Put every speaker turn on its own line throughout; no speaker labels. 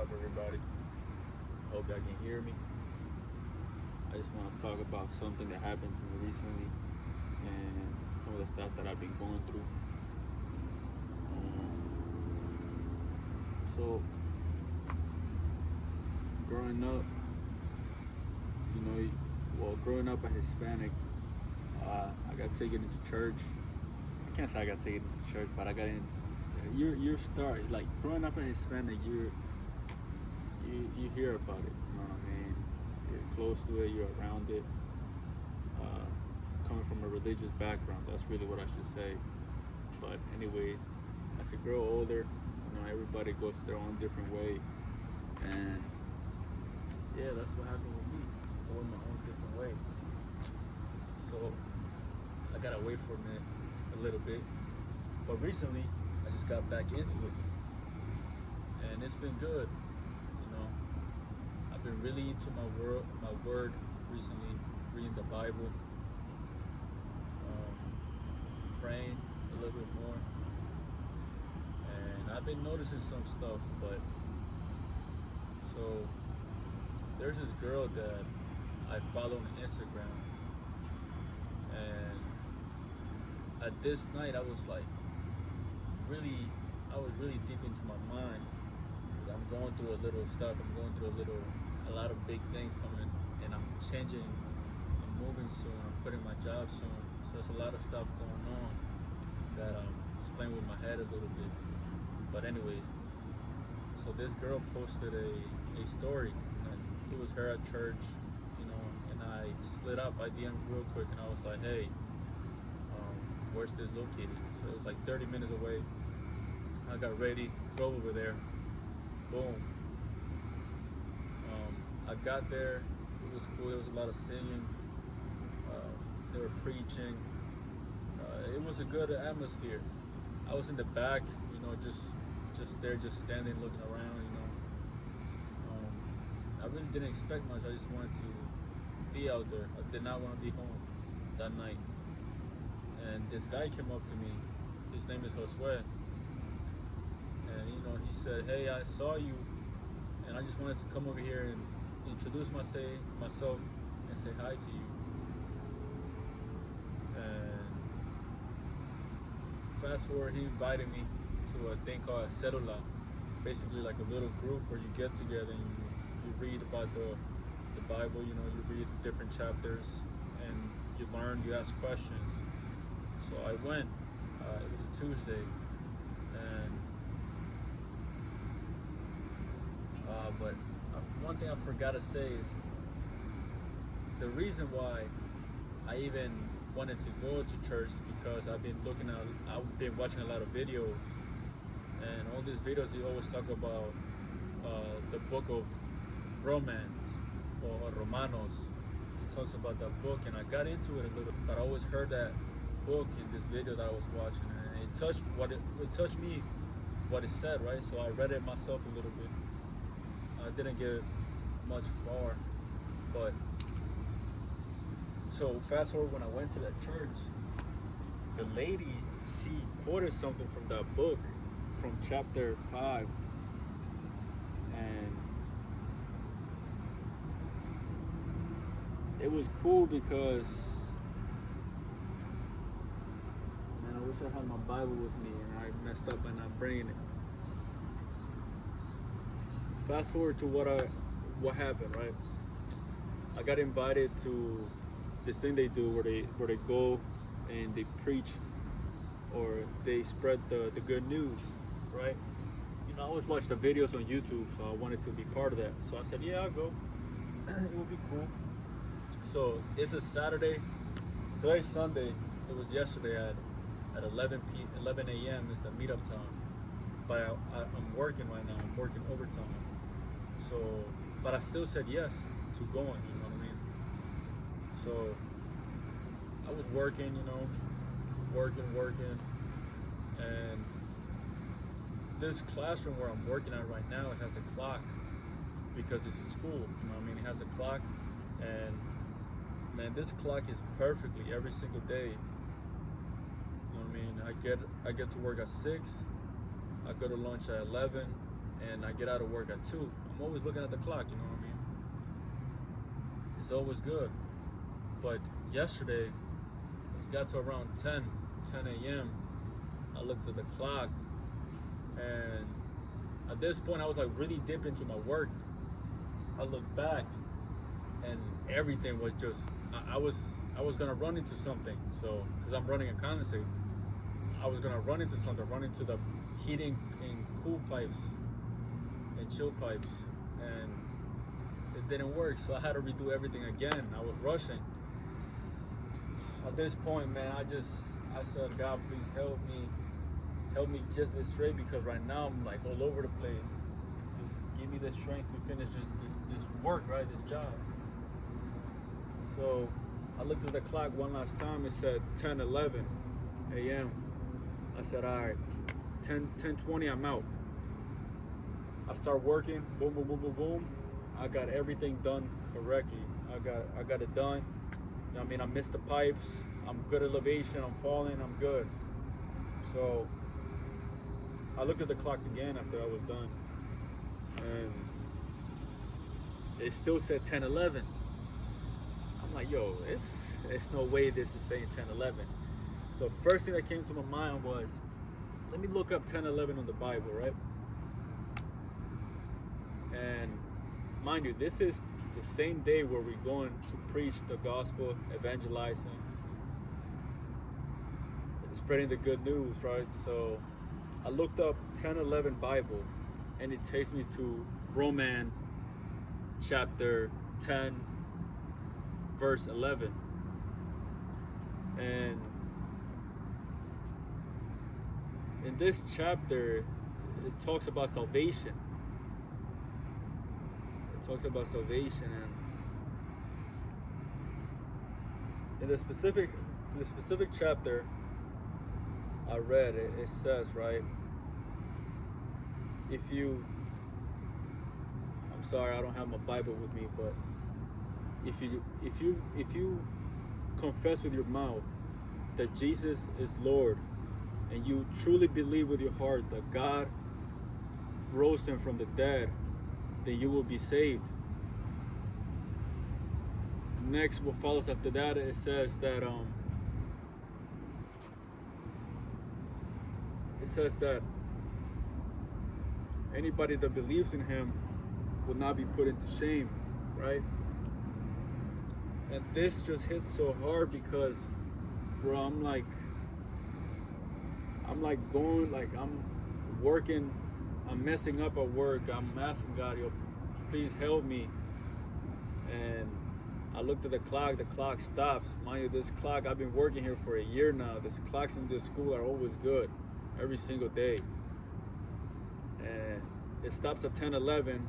up, everybody? Hope y'all can hear me. I just want to talk about something that happened to me recently and some of the stuff that I've been going through. So, growing up, growing up a Hispanic, I got taken into church. I can't say I got taken into church, but I got in. You start like growing up a Hispanic. You hear about it. You know what I mean? You're close to it. You're around it. Coming from a religious background, that's really what I should say. But anyways, as you grow older, everybody goes their own different way, and yeah, that's what happened with me. Going my own different way. So I got away from it a little bit, but recently I just got back into it, and it's been good. I've been really into my word recently, reading the Bible, praying a little bit more, and I've been noticing some stuff. But so there's this girl that I follow on Instagram, and at this night I was really deep into my mind. I'm going through a little stuff. I'm going through a lot of big things coming, and I'm changing. I'm moving soon. I'm quitting my job soon. So there's a lot of stuff going on that is playing with my head a little bit. But anyway, so this girl posted a story, and it was her at church, and I slid up by DM real quick, and I was like, hey, where's this located? So it was like 30 minutes away. I got ready, drove over there. Boom. I got there. It was cool. There was a lot of singing. They were preaching. It was a good atmosphere. I was in the back, just there, just standing, looking around. I really didn't expect much. I just wanted to be out there. I did not want to be home that night. And this guy came up to me. His name is Josue. And he said, hey, I saw you, and I just wanted to come over here and introduce myself and say hi to you. And fast forward, he invited me to a thing called a célula, basically like a little group where you get together and you read about the Bible. You read different chapters, and you learn, you ask questions. So I went. It was a Tuesday, and but one thing I forgot to say is the reason why I even wanted to go to church, because I've been watching a lot of videos, and all these videos they always talk about the book of Romans or Romanos. It talks about that book, and I got into it a little, but I always heard that book in this video that I was watching, and it touched me what it said, right? So I read it myself a little bit. I didn't get much far, but so fast forward, when I went to that church, the lady, she quoted something from that book, from chapter 5, and it was cool because, man, I wish I had my Bible with me, and I messed up by not bringing it. Fast forward to what happened, right? I got invited to this thing they do where they go and they preach, or they spread the good news, right? I always watch the videos on YouTube, so I wanted to be part of that. So I said, yeah, I'll go. It will be cool. So it's a Saturday. Today's Sunday. It was yesterday at 11 a.m. is the meetup time. But I'm working right now. I'm working overtime. So, but I still said yes to going, you know what I mean? So I was working, working, and this classroom where I'm working at right now, it has a clock because it's a school, you know what I mean? It has a clock, and man, this clock is perfectly every single day. You know what I mean? I get to work at 6, I go to lunch at 11, and I get out of work at 2. I'm always looking at the clock, you know what I mean? It's always good. But yesterday, it got to around 10 a.m. I looked at the clock, and at this point, I was like really deep into my work. I looked back, and everything was just, I was gonna run into something. So, because I'm running a condensate, I was gonna run into something, run into the heating and cool pipes and chill pipes, and it didn't work. So I had to redo everything again. I was rushing. At this point, man, I said, God, please help me just this straight, because right now I'm like all over the place. Just give me the strength to finish this work, right? This job. So I looked at the clock one last time. It said 10:11 a.m. I said, all right, 10:20, I'm out. I start working. Boom, boom, boom, boom, boom. I got everything done correctly. I got it done. You know what I mean? I missed the pipes. I'm good elevation. I'm falling. I'm good. So I looked at the clock again after I was done, and it still said 10:11. I'm like, yo, it's no way this is saying 10:11. So first thing that came to my mind was, let me look up 10:11 on the Bible, right? And mind you, this is the same day where we're going to preach the gospel, evangelizing, spreading the good news, right? So I looked up 10:11 Bible, and it takes me to Romans chapter 10, verse 11. And in this chapter, it talks about salvation. It talks about salvation, and in the specific chapter I read, it says, right, I'm sorry, I don't have my Bible with me, but if you confess with your mouth that Jesus is Lord, and you truly believe with your heart that God rose him from the dead, then you will be saved. Next, what follows after that, it says that anybody that believes in him will not be put into shame, right? And this just hit so hard because, bro, I'm working, I'm messing up at work. I'm asking God, yo, please help me. And I looked at the clock stops. Mind you, this clock, I've been working here for a year now. These clocks in this school are always good, every single day. And it stops at 10:11.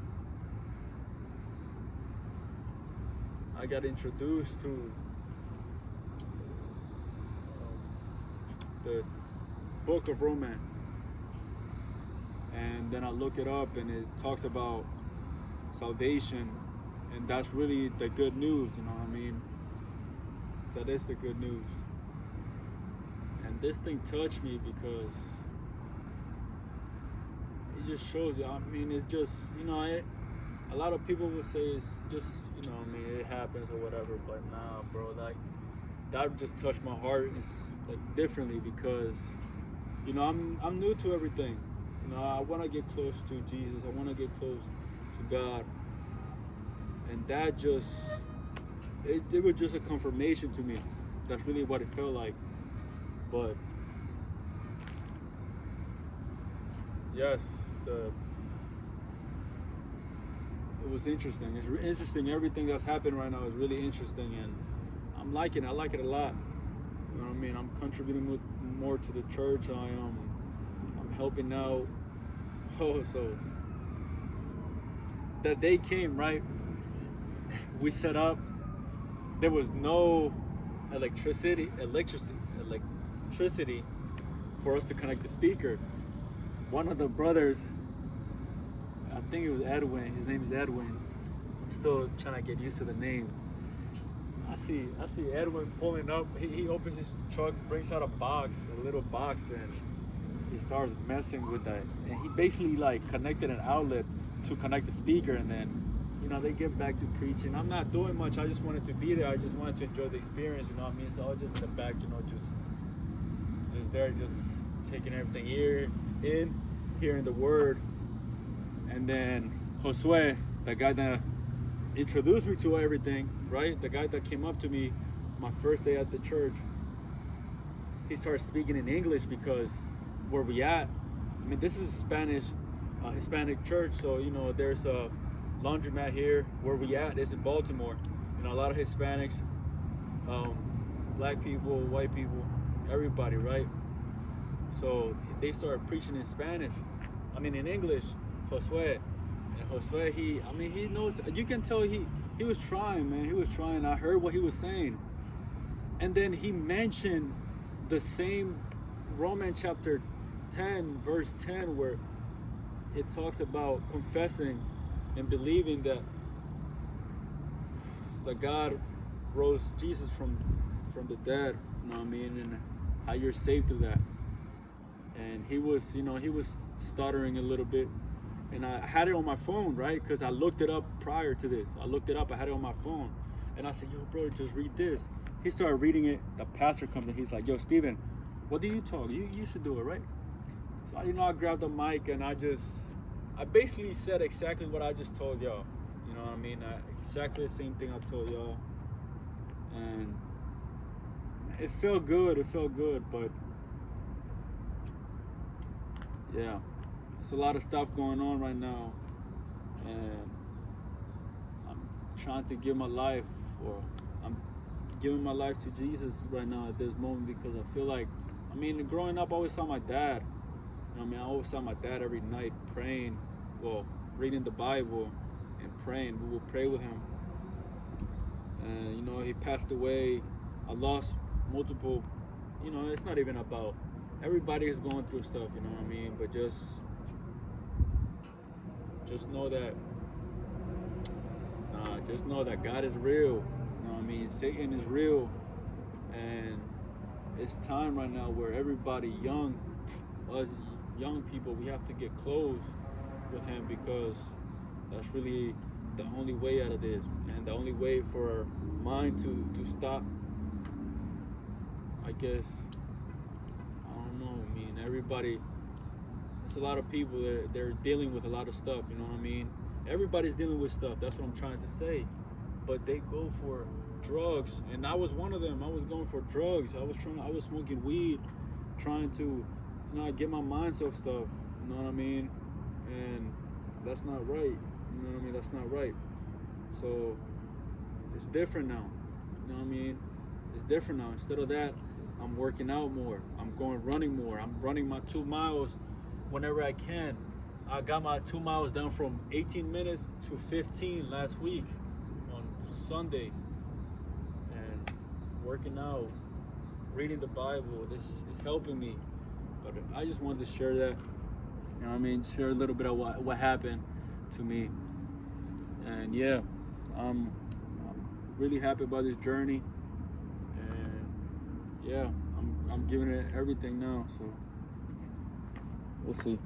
I got introduced to the book of Romans, and then I look it up, and it talks about salvation, and that's really the good news, you know what I mean? That is the good news. And this thing touched me because it just shows you, I mean, it's just, you know, a lot of people will say it's just, you know, I mean, it happens or whatever, but nah, bro, like, that just touched my heart, like, differently, because, you know, I'm new to everything. You know, I want to get close to Jesus. I want to get close to God. And that just, it was just a confirmation to me. That's really what it felt like. But, yes, it was interesting. It's interesting. Everything that's happening right now is really interesting, and I'm liking it. I like it a lot. You know what I mean? I'm contributing more to the church. I'm helping out. Oh, so that day came, right? We set up. There was no electricity for us to connect the speaker. One of the brothers, I think it was Edwin. His name is Edwin. I'm still trying to get used to the names. I see Edwin pulling up. He opens his truck, brings out a little box, and he starts messing with that, and he basically like connected an outlet to connect the speaker, and then they get back to preaching. I'm not doing much. I just wanted to be there. I just wanted to enjoy the experience. You know what I mean? So I was just in the back, just there, just taking everything in, hearing the word, and then Josue, the guy that introduced me to everything, right? The guy that came up to me my first day at the church, he started speaking in English because where we at, I mean, this is Hispanic church, so there's a laundromat here. Where we at is in Baltimore. A lot of Hispanics, black people, white people, everybody, right? So they started preaching in Spanish. In English, Josue. And Josue, he knows. You can tell he was trying, man. He was trying. I heard what he was saying, and then he mentioned the same Romans chapter 10, verse 10, where it talks about confessing and believing that God rose Jesus from the dead, and how you're saved through that. And he was stuttering a little bit, and I had it on my phone, right? Because I looked it up prior to this. I had it on my phone, and I said, "Yo, bro, just read this." He started reading it. The pastor comes in. He's like, "Yo, Steven, what do you talk? You should do it, right?" So I grabbed the mic and I basically said exactly what I just told y'all. You know what I mean? Exactly the same thing I told y'all, and it felt good. But yeah, it's a lot of stuff going on right now, and I'm trying to give my life, or I'm giving my life to Jesus right now at this moment, because I feel like, growing up, I always saw my dad. I always saw my dad every night praying, reading the Bible and praying. We would pray with him. And, he passed away. I lost multiple, it's not even about, everybody is going through stuff, but just know that God is real. Satan is real, and it's time right now where everybody us young people, we have to get close with him, because that's really the only way out of this, and the only way for our mind to stop. I guess, I don't know. Everybody, there's a lot of people that they're dealing with a lot of stuff. Everybody's dealing with stuff. That's what I'm trying to say. But they go for drugs, and I was one of them. I was going for drugs. I was smoking weed, trying to, get my mind off stuff. And that's not right. That's not right. So it's different now. It's different now. Instead of that, I'm working out more. I'm going running more. I'm running my 2 miles whenever I can. I got my 2 miles down from 18 minutes to 15 last week on Sunday. And working out, reading the Bible, this is helping me. But I just wanted to share that. Share a little bit of what happened to me. And yeah, I'm really happy about this journey. And yeah, I'm giving it everything now. So we'll see.